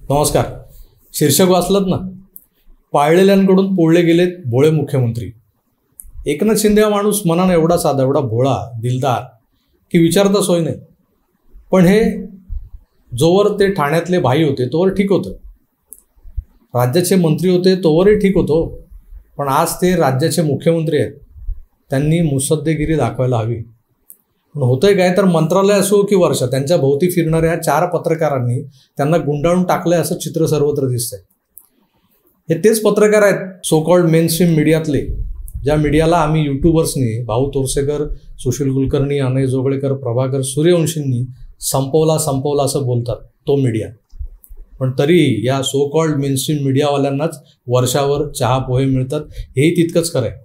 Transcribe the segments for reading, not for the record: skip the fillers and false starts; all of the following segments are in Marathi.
नमस्कार. शीर्षक वाचलत ना? पाळलेल्यांकडून पोळले गेलेत भोळे मुख्यमंत्री. एकनाथ शिंदे हा माणूस मनानं एवढा साधा, एवढा भोळा, दिलदार की विचारता सोय नाही. पण हे जोवर ते ठाण्यातले भाई होते तोवर ठीक होतं, राज्याचे मंत्री होते तोवरही ठीक होतो. पण आज ते राज्याचे मुख्यमंत्री आहेत, त्यांनी मुसद्देगिरी दाखवायला हवी. पण होतंय काय तर मंत्रालय असो की वर्षा, त्यांच्या भोवती फिरणाऱ्या 4 पत्रकारांनी त्यांना गुंडाळून टाकलंय असं चित्र सर्वत्र दिसतंय. हे तेच पत्रकार आहेत सो कॉल्ड मेनस्ट्रीम मीडियातले, ज्या मीडियाला आम्ही यूट्यूबर्सनी, भाऊ तोरसेकर, सुशील कुलकर्णी, अनय जोगळेकर, प्रभाकर सूर्यवंशींनी संपवला असं बोलतात, तो मीडिया. पण तरी या सो कॉल्ड मेनस्ट्रीम मीडियावाल्यांनाच वर्षावर चहा पोहे मिळतात, हेही तितकंच खरं आहे.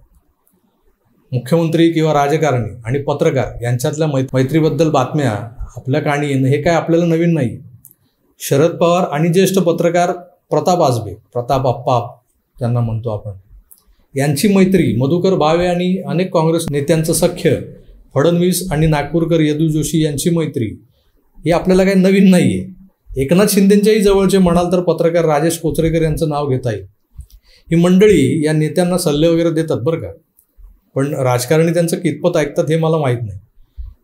मुख्यमंत्री किंवा राजकारणी आणि पत्रकार यांच्यातल्या मैत्रीबद्दल बातम्या आपल्या कानी येणं हे काय आपल्याला नवीन नाही. शरद पवार आणि ज्येष्ठ पत्रकार प्रताप आजबे, प्रताप आप्पा त्यांना म्हणतो आपण, यांची मैत्री, मधुकर भावे आणि अनेक काँग्रेस नेत्यांचं सख्य, फडणवीस आणि नागपूरकर यदू जोशी यांची मैत्री, ही आपल्याला काही नवीन नाही आहे. एकनाथ शिंदेंच्याही जवळचे म्हणाल तर पत्रकार राजेश कोचरेकर यांचं नाव घेता येईल. ही मंडळी या नेत्यांना सल्ले वगैरे देतात बरं का, पण राजकारणी त्यांचं कितपत ऐकतात हे मला माहीत नाही.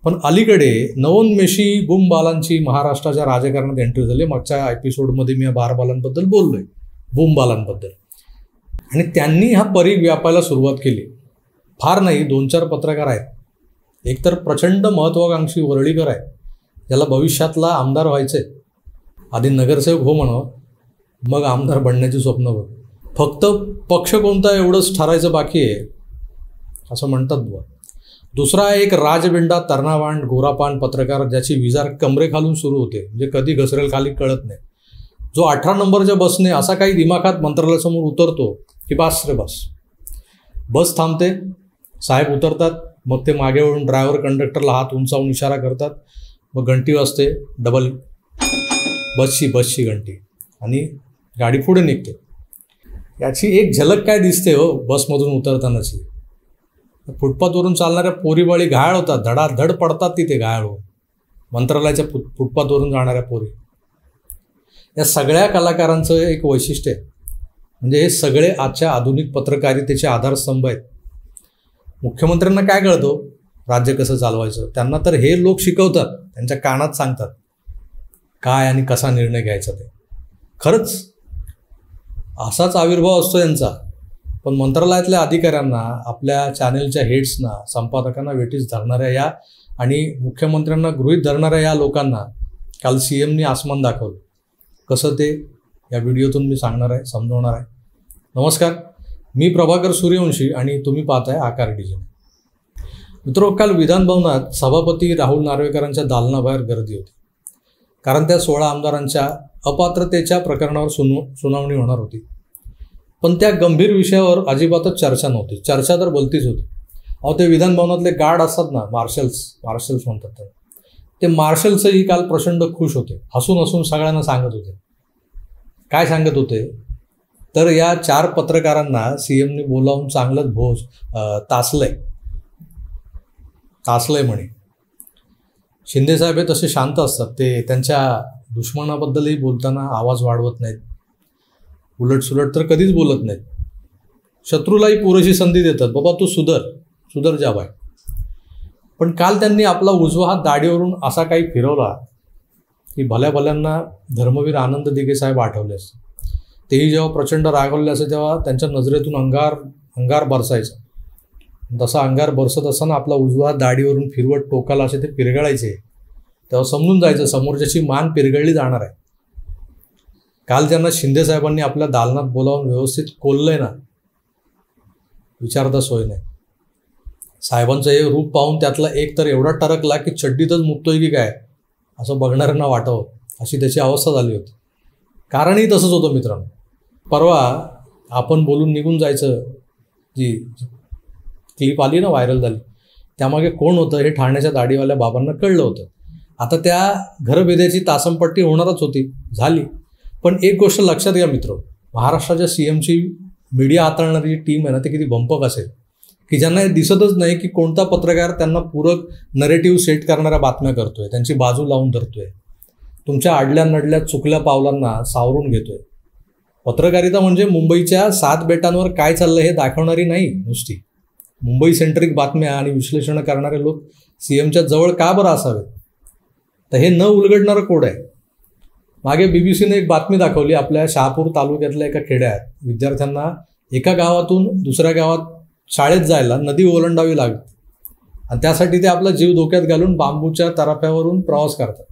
पण अलीकडे नवोन्मेषी बूमबालांची महाराष्ट्राच्या राजकारणात एंट्री झाली. मागच्या एपिसोडमध्ये मी या बारबालांबद्दल बोललोय, बूमबालांबद्दल, आणि त्यांनी हा परीघ व्यापायला सुरुवात केली. फार नाही, 2-4 पत्रकार आहेत. एकतर प्रचंड महत्त्वाकांक्षी वरळीकर आहे, ज्याला भविष्यातला आमदार व्हायचंय. आधी नगरसेवक हो म्हणावं, मग आमदार बनण्याची स्वप्न बघ. फक्त पक्ष कोणता एवढंच ठरायचं बाकी आहे असं म्हणतात बुवा. दुसरा एक राजबिंडा, तर्नावांड, गोरापान पत्रकार, ज्याची विजार कमरेखालून सुरू होते, म्हणजे कधी घसरेल खाली कळत नाही. जो 18 नंबरच्या बसने असा काही दिमाखात मंत्रालयासमोर उतरतो की बस रे बस. बस थांबते, साहेब उतरतात, मग ते मागे वळून ड्रायव्हर कंडक्टरला हात उंचावून इशारा करतात, मग घंटी वाजते, डबल बसची घंटी, आणि गाडी पुढे निघते. याची एक झलक काय दिसते हो बसमधून उतरतानाची. फुटपाथवरून चालणाऱ्या पोरीबाळी घायाळ होतात, धडाधड पडतात तिथे घायाळ हो, मंत्रालयाच्या फुटपाथवरून जाणाऱ्या पोरी. या सगळ्या कलाकारांचं एक वैशिष्ट्य आहे, म्हणजे हे सगळे आजच्या आधुनिक पत्रकारितेचे आधारस्तंभ आहेत. मुख्यमंत्र्यांना काय कळतं राज्य कसं चालवायचं? त्यांना तर हे लोक शिकवतात, त्यांच्या कानात सांगतात काय आणि कसा निर्णय घ्यायचा ते. खरंच असाच आविर्भाव असतो यांचा. पण मंत्रालयातल्या अधिकाऱ्यांना, आपल्या चॅनेलच्या हेड्सना, संपादकांना वेठीस धरणाऱ्या या आणि मुख्यमंत्र्यांना गृहीत धरणाऱ्या या लोकांना काल CMनी आसमान दाखवलं. कसं ते या व्हिडिओतून मी सांगणार आहे, समजवणार आहे. नमस्कार, मी प्रभाकर सूर्यवंशी आणि तुम्ही पाहताय आकार डिजिटल. मित्रो, काल विधानभवनात सभापती राहुल नार्वेकरांच्या दालनाबाहेर गर्दी होती, कारण त्या 16 आमदारांच्या अपात्रतेच्या प्रकरणावर सुनावणी होणार होती. पण त्या गंभीर विषयावर अजिबातच चर्चा नव्हती. चर्चा तर बोलतीच होती. ते विधानभवनातले गार्ड असतात ना, मार्शल्स म्हणतात तर, ते मार्शल्सही काल प्रचंड खुश होते. हसून सगळ्यांना सांगत होते. काय सांगत होते तर या 4 पत्रकारांना CMनी बोलावून चांगलंच तासलंय म्हणे. शिंदेसाहेब हे तसे शांत असतात, ते त्यांच्या दुश्मनाबद्दलही बोलताना आवाज वाढवत नाहीत, उलटसुलट तर कधीच बोलत नाहीत. शत्रूलाही पुरेशी संधी देतात, बाबा तू सुधर जा बाय. पण काल त्यांनी आपला उजवा हात दाढीवरून असा काही फिरवला की भल्यांना धर्मवीर आनंद दिघे साहेब आठवले असते. तेही जेव्हा प्रचंड रागवले असे तेव्हा त्यांच्या नजरेतून अंगार बरसायचा. तसा अंगार बरसत असताना आपला उजवा हात दाढीवरून फिरवत टोकाला असे ते पिरगळायचे, तेव्हा समजून जायचं समोरच्याची मान पिरगळली जाणार आहे. काल ज्यांना शिंदेसाहेबांनी आपल्या दालनात बोलावून व्यवस्थित कोल्लंय ना, विचारता सोय नाही. साहेबांचं हे रूप पाहून त्यातला एक तर एवढा टरकला की चड्डीतच मुकतोय की काय असं बघणाऱ्यांना वाटावं, अशी त्याची अवस्था झाली होती. कारणही तसंच होतं मित्रांनो. परवा आपण बोलून निघून जायचं जी क्लिप आली ना, व्हायरल झाली, त्यामागे कोण होतं हे ठाण्याच्या दाढीवाल्या बाबांना कळलं होतं. आता त्या घरभेद्याची तासमपट्टी होणारच होती, झाली. पण एक गोष्ट लक्षात घ्या मित्र, महाराष्ट्राच्या CMची मीडिया हाताळणारी टीम आहे ना, ते किती भंपक असेल की ज्यांना हे दिसतच नाही की कोणता पत्रकार त्यांना पूरक नरेटिव्ह सेट करणाऱ्या बातम्या करतोय, त्यांची बाजू लावून धरतोय. तुमच्या आडल्या नडल्या चुकल्या पावलांना सावरून घेतोय. पत्रकारिता म्हणजे मुंबईच्या 7 बेटांवर काय चाललं हे दाखवणारी नाही नुसती. मुंबई सेंट्रिक बातम्या आणि विश्लेषण करणारे लोक सीएमच्या जवळ का बरं असावेत? तर हे न उलगडणारं कोड आहे. मागे बीबीसीने एक बातमी दाखवली. आपल्या शहापूर तालुक्यातल्या एका खेड्यात विद्यार्थ्यांना एका गावातून दुसऱ्या गावात शाळेत जायला नदी ओलांडावी लागते आणि त्यासाठी ते आपला जीव धोक्यात घालून बांबूच्या तराफ्यावरून प्रवास करतात.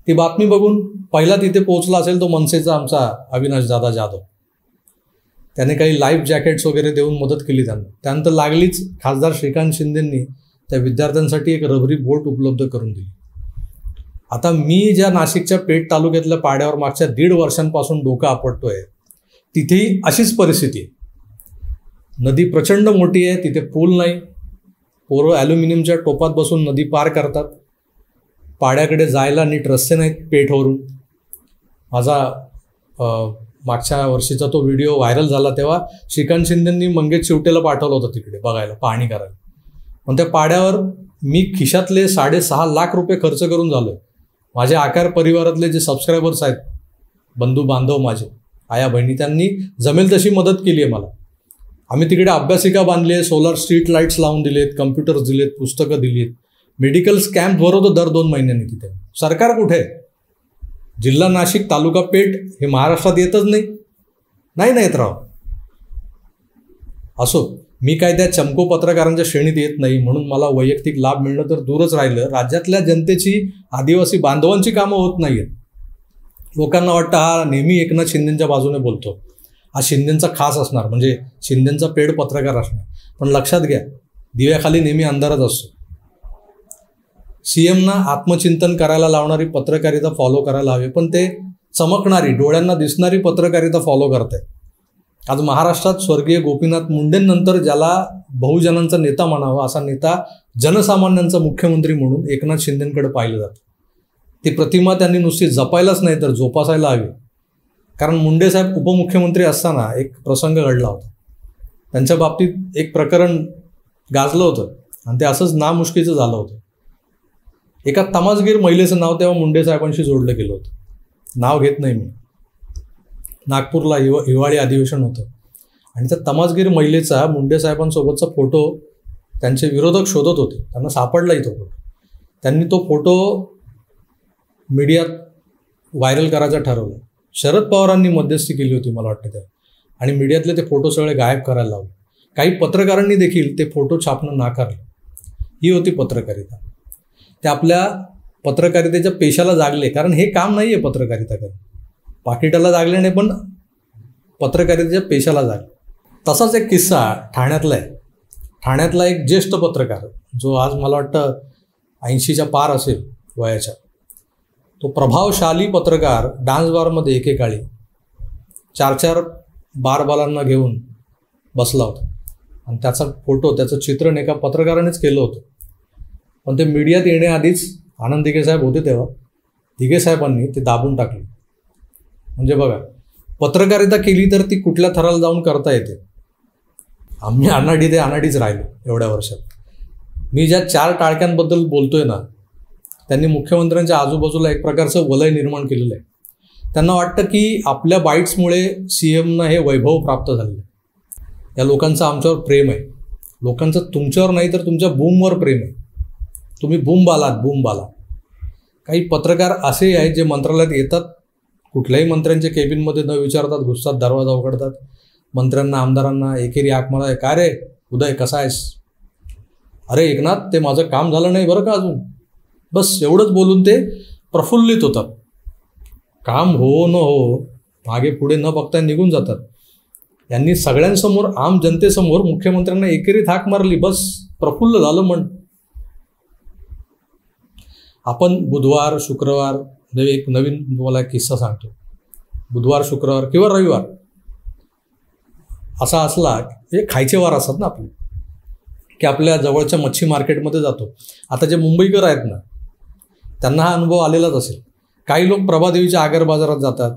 ती बातमी बघून पहिला तिथे पोहोचला असेल तो मनसेचा आमचा अविनाशदादा जाधव. त्याने काही लाईफ जॅकेट्स वगैरे देऊन मदत केली त्यांना. त्यानंतर लागलीच खासदार श्रीकांत शिंदेंनी त्या विद्यार्थ्यांसाठी एक रबरी बोट उपलब्ध करून दिली. आता मी ज्या नाशिकच्या पेठ तालुक्यातल्या पाड्यावर मागच्या 1.5 वर्षांपासून डोकं आपटतोय तिथेही अशीच परिस्थिती आहे. नदी प्रचंड मोठी आहे, तिथे पूल नाही. पोरं ॲल्युमिनियमच्या टोपात बसून नदी पार करतात. पाड्याकडे जायला नीट रस्ते नाहीत पेठवरून. माझा मागच्या वर्षीचा तो व्हिडिओ व्हायरल झाला तेव्हा श्रीकांत शिंदेंनी मंगेश चिवटेला पाठवलं होतं तिकडे बघायला, पाहणी करायला. पण त्या पाड्यावर मी खिशातले 6.5 लाख रुपये खर्च करून झालो आहे. माझ्या आकार परिवारातले जे सबस्क्रायबर्स आहेत, बंधू बांधव माझे, आया बहिणी, त्यांनी जमेल तशी मदत केली आहे मला. आम्ही तिकडे अभ्यासिका बांधले, सोलार स्ट्रीट लाईट्स लावून दिलेत, कम्प्युटर्स दिलेत, पुस्तकं दिलीत, मेडिकल कॅम्प भरवतो दर 2 महिन्यांनी तिथे. सरकार कुठे आहे? जिल्हा नाशिक, तालुका पेठ हे महाराष्ट्रात येतच नाही येत राव. असो, मी काय त्या चमको पत्रकारांच्या श्रेणीत येत नाही म्हणून मला वैयक्तिक लाभ मिळणं तर दूरच राहिलं. राज्यातल्या जनतेची, आदिवासी बांधवांची कामं होत नाही आहेत. लोकांना वाटतं हा नेहमी एकनाथ शिंदेंच्या बाजूने बोलतो, हा शिंदेंचा खास असणार, म्हणजे शिंदेंचा पेड पत्रकार असणार. पण लक्षात घ्या, दिव्याखाली नेहमी अंधारच असतो. सीएमना आत्मचिंतन करायला लावणारी पत्रकारिता फॉलो करायला हवी, पण ते चमकणारी, डोळ्यांना दिसणारी पत्रकारिता फॉलो करतायत. आज महाराष्ट्रात स्वर्गीय गोपीनाथ मुंडेंनंतर ज्याला बहुजनांचा नेता म्हणावा असा नेता जनसामान्यांचा मुख्यमंत्री म्हणून एकनाथ शिंदेंकडे पाहिलं जातं. ती प्रतिमा त्यांनी नुसती जपायलाच नाही तर जोपासायला हवी. कारण मुंडे साहेब उपमुख्यमंत्री असताना एक प्रसंग घडला होता. त्यांच्या बाबतीत एक प्रकरण गाजलं होतं आणि ते असंच नामुष्कीचं झालं होतं. एका तमासगीर महिलेचं नाव तेव्हा मुंडे साहेबांशी जोडलं गेलं होतं. नाव घेत नाही मी. नागपूरला हिवाळी अधिवेशन होतं आणि त्या तमासगीर महिलेचा मुंडे साहेबांसोबतचा फोटो त्यांचे विरोधक शोधत होते. त्यांना सापडलाही तो फोटो. त्यांनी तो फोटो मीडियात व्हायरल करायचा ठरवलं. शरद पवारांनी मध्यस्थी केली होती मला वाटतं त्या, आणि मीडियातले ते फोटो सगळे गायब करायला लावले. काही पत्रकारांनी देखील ते फोटो छापणं नाकारलं. ही होती पत्रकारिता. ते आपल्या पत्रकारितेच्या पेशाला जागले, कारण हे काम नाही आहे पत्रकारिता करणं. पाकिटाला जागले नाही, पण पत्रकारितेच्या पेशाला जागले. तसाच एक किस्सा ठाण्यातला आहे. ठाण्यातला एक ज्येष्ठ पत्रकार जो आज मला वाटतं 80च्या पार असेल वयाच्या, तो प्रभावशाली पत्रकार डान्स बारमध्ये एकेकाळी 4 बारबालांना घेऊन बसला होता आणि त्याचा फोटो, त्याचं चित्रण एका पत्रकारानेच केलं होतं. पण ते मीडियात येण्याआधीच आनंद दिघे साहेब होते तेव्हा, दिघे साहेबांनी ते दाबून टाकले. म्हणजे बघा, पत्रकारिता केली तर ती कुठल्या थराला जाऊन करता येते. आम्ही अनाडी ते अनाडीच राहिलो एवढ्या वर्षात. मी ज्या 4 टाळक्यांबद्दल बोलतोय ना, त्यांनी मुख्यमंत्र्यांच्या आजूबाजूला एक प्रकारचं वलय निर्माण केलेलं आहे. त्यांना वाटतं की आपल्या बाईट्समुळे सीएमना हे वैभव प्राप्त झालेलं आहे. या लोकांचं आमच्यावर प्रेम आहे. लोकांचं तुमच्यावर नाही तर तुमच्या बूमवर प्रेम आहे. तुम्ही बूम बालात, बूम बाला. काही पत्रकार असेही आहेत जे मंत्रालयात येतात, कुठल्याही मंत्र्यांच्या केबिनमध्ये न विचारतात घुसतात, दरवाजा उघडतात, मंत्र्यांना, आमदारांना एकेरी हाक मारा, काय रे उदय कसा आहेस, अरे एकनाथ ते माझं काम झालं नाही बरं का अजून, बस एवढंच बोलून ते प्रफुल्लित होतात. काम हो न हो मागे पुढे न बघता निघून जातात. यांनी सगळ्यांसमोर, आम जनतेसमोर मुख्यमंत्र्यांना एकेरीत हाक मारली, बस प्रफुल्ल झालं मन. आपण बुधवार, शुक्रवार, एक नवीन तुम्हाला एक किस्सा सांगतो. बुधवार, शुक्रवार किंवा रविवार असा असला, हे खायचे वार असतात ना आपले, की आपल्या जवळच्या मच्छी मार्केटमध्ये जातो. आता जे मुंबईकर आहेत ना, त्यांना हा अनुभव आलेलाच असेल. काही लोक प्रभादेवीच्या आगर बाजारात जातात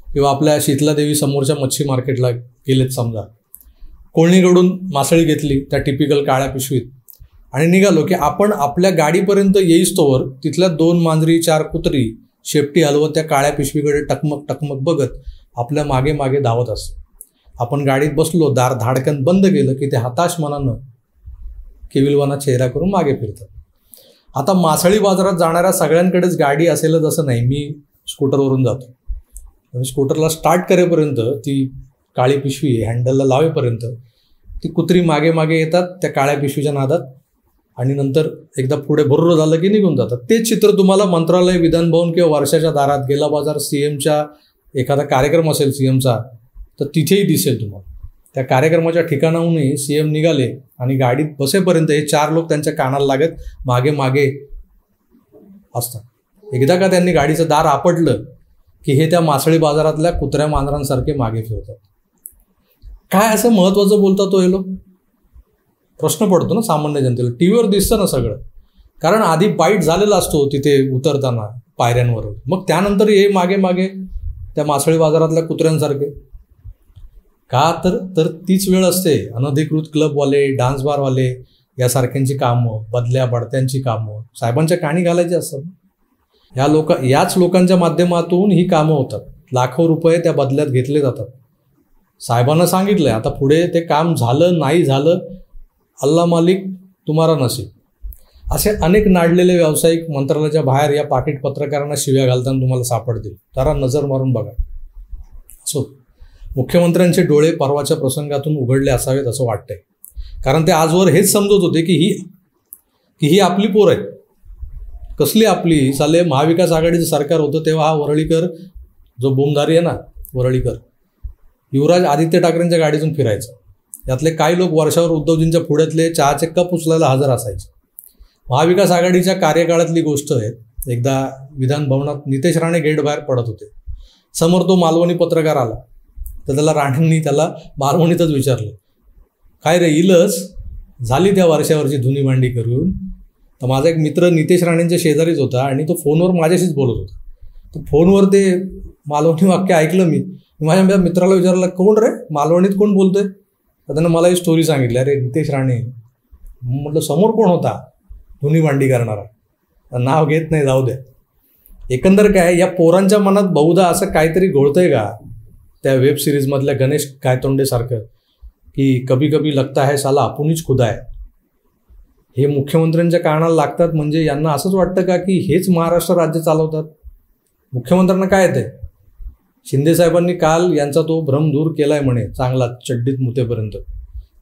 किंवा आपल्या शीतलादेवी समोरच्या मच्छी मार्केटला गेलेत समजा, कोळणीकडून मासळी घेतली त्या टिपिकल काळ्या पिशवीत आणि निघालो की आपण आपल्या गाडीपर्यंत येईस्तोवर तिथल्या 2 मांजरी, 4 कुत्री शेपटी हलवत त्या काळ्या पिशवीकडे टकमक टकमक बघत आपल्या मागे मागे धावत असतं. आपण गाडीत बसलो, दार धाडकन बंद केलं की ते हताश मनानं केविलवाना चेहरा करून मागे फिरतात. आता मासळी बाजारात जाणाऱ्या सगळ्यांकडेच गाडी असेलच असं नाही. मी स्कूटरवरून जातो आणि स्कूटरला स्टार्ट करेपर्यंत ती काळी पिशवी हँडलला लावेपर्यंत ती कुत्री मागे मागे येतात त्या काळ्या पिशवीच्या नादात आणि नंतर एकदा पुढे भुर्र झालं की निघून जातात. तेच चित्र तुम्हाला मंत्रालय, विधानभवन किंवा वर्षाच्या दारात, गेला बाजार, सीएमच्या एखादा कार्यक्रम असेल सीएमचा तर तिथेही दिसेल तुम्हाला. त्या कार्यक्रमाच्या ठिकाणाहूनही सीएम निघाले आणि गाडीत बसेपर्यंत हे 4 लोक त्यांच्या कानाला लागत मागे मागे असतात. एकदा का त्यांनी गाडीचं दार आपटलं की हे त्या मासळी बाजारातल्या कुत्र्या मांजरांसारखे मागे फिरतात. काय असं महत्त्वाचं बोलतात तो हे लोक? प्रश्न पडतो ना सामान्य जनतेला. टीव्हीवर दिसतं ना सगळं, कारण आधी बाईट झालेला असतो तिथे उतरताना पायऱ्यांवर, मग त्यानंतर हे मागे मागे त्या मासळी बाजारातल्या कुत्र्यांसारखे का? तर तीच वेळ असते अनधिकृत क्लबवाले, डान्स बारवाले यासारख्यांची कामं, बदल्या बडत्यांची कामं साहेबांच्या कानी घालायची असतात. याच लोकांच्या माध्यमातून ही कामं होतात. लाखो रुपये त्या बदल्यात घेतले जातात. साहेबांना सांगितलंय आता पुढे ते काम झालं नाही झालं अल्ला मालिक तुम्हारा नसीब. असे अनेक नाडलेले व्यावसायिक मंत्रालयाच्या बाहेर या पाकिट पत्रकारांना शिव्या घालताना तुम्हाला सापडतील. जरा नजर मारून बघा. असो, मुख्यमंत्र्यांचे डोळे परवाच्या प्रसंगातून उघडले असावेत असं वाटतंय, कारण ते आजवर हेच समजत होते की ही आपली पोर आहे. कसली आपली? साले महाविकास आघाडीचं सरकार होतं तेव्हा हा वरळीकर जो बोमधारी आहे ना, वरळीकर युवराज आदित्य ठाकरेंच्या गाडीतून फिरायचा. यातले काही लोक वर्षावर उद्धवजींच्या पुढ्यातले चहाचे कप उचलायला हजर असायचे. महाविकास आघाडीच्या कार्यकाळातली गोष्ट आहे. एकदा विधान भवनात नितेश राणे गेट बाहेर पडत होते. समोर तो मालवणी पत्रकार आला तर राणेंनी त्याला मालवणीतच विचारलं, काय रे इलस झाली त्या वर्षावरची धुनी भांडी करून? तर माझा एक मित्र नितेश राणेंच्या शेजारीच होता आणि तो फोनवर माझ्याशीच बोलत होता. तर फोनवर ते मालवणी वाक्य ऐकलं मी. माझ्या मित्राला विचारलं, कोण रे मालवणीत कोण बोलतोय? तर त्यानं मला ही स्टोरी सांगितली. अरे नितेश राणे. म्हटलं समोर कोण होता धुनी भांडी करणारा? नाव घेत नाही, जाऊ द्या. एकंदर काय या पोरांच्या मनात बहुधा असं काहीतरी घोळतंय का त्या वेब सिरीजमधल्या गणेश गायतोंडेसारखं, की कभी कभी लगता है साला आपणच खुदा है. हे मुख्यमंत्र्यांच्या कानाला लागतात म्हणजे यांना असंच वाटतं का की हेच महाराष्ट्र राज्य चालवतात? मुख्यमंत्र्यांना काय येते? शिंदेसाहेबांनी काल यांचा तो भ्रम दूर केलाय म्हणे चांगला, चड्डीत मुतेपर्यंत.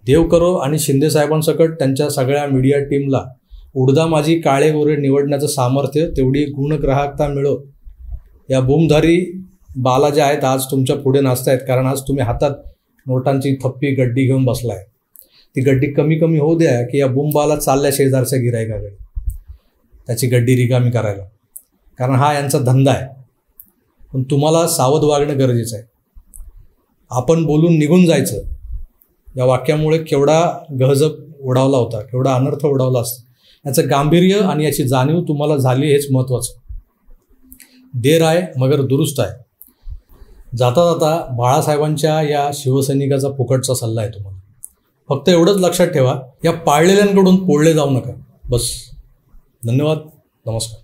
देव करो आणि शिंदेसाहेबांसकट त्यांच्या सगळ्या मीडिया टीमला उडदा माझी काळे गोरे निवडण्याचं सामर्थ्य, तेवढी गुणग्राहकता मिळो. या बोमधारी बाला ज्या आहेत आज तुमच्या पुढे नाचतायत, कारण आज तुम्ही हातात नोटांची थप्पी गड्डी घेऊन बसलाय. ती गड्डी कमी कमी होऊ द्या की या बोमबाला चालल्या शेजारच्या गिरायकाकडे त्याची गड्डी रिकामी करायला, कारण हा यांचा धंदा आहे. पण तुम्हाला सावध वागणं गरजेचं आहे. आपण बोलून निघून जायचं या वाक्यामुळे केवढा गहजब उडावला होता, केवढा अनर्थ उडावला असता, याचं गांभीर्य आणि याची जाणीव तुम्हाला झाली हेच महत्त्वाचं. देर आहे मगर दुरुस्त आहे. जाता जाता बाळासाहेबांच्या या शिवसैनिकाचा फुकटचा सल्ला आहे तुम्हाला. फक्त एवढंच लक्षात ठेवा, या पाळलेल्यांकडून पोळले जाऊ नका. बस. धन्यवाद. नमस्कार.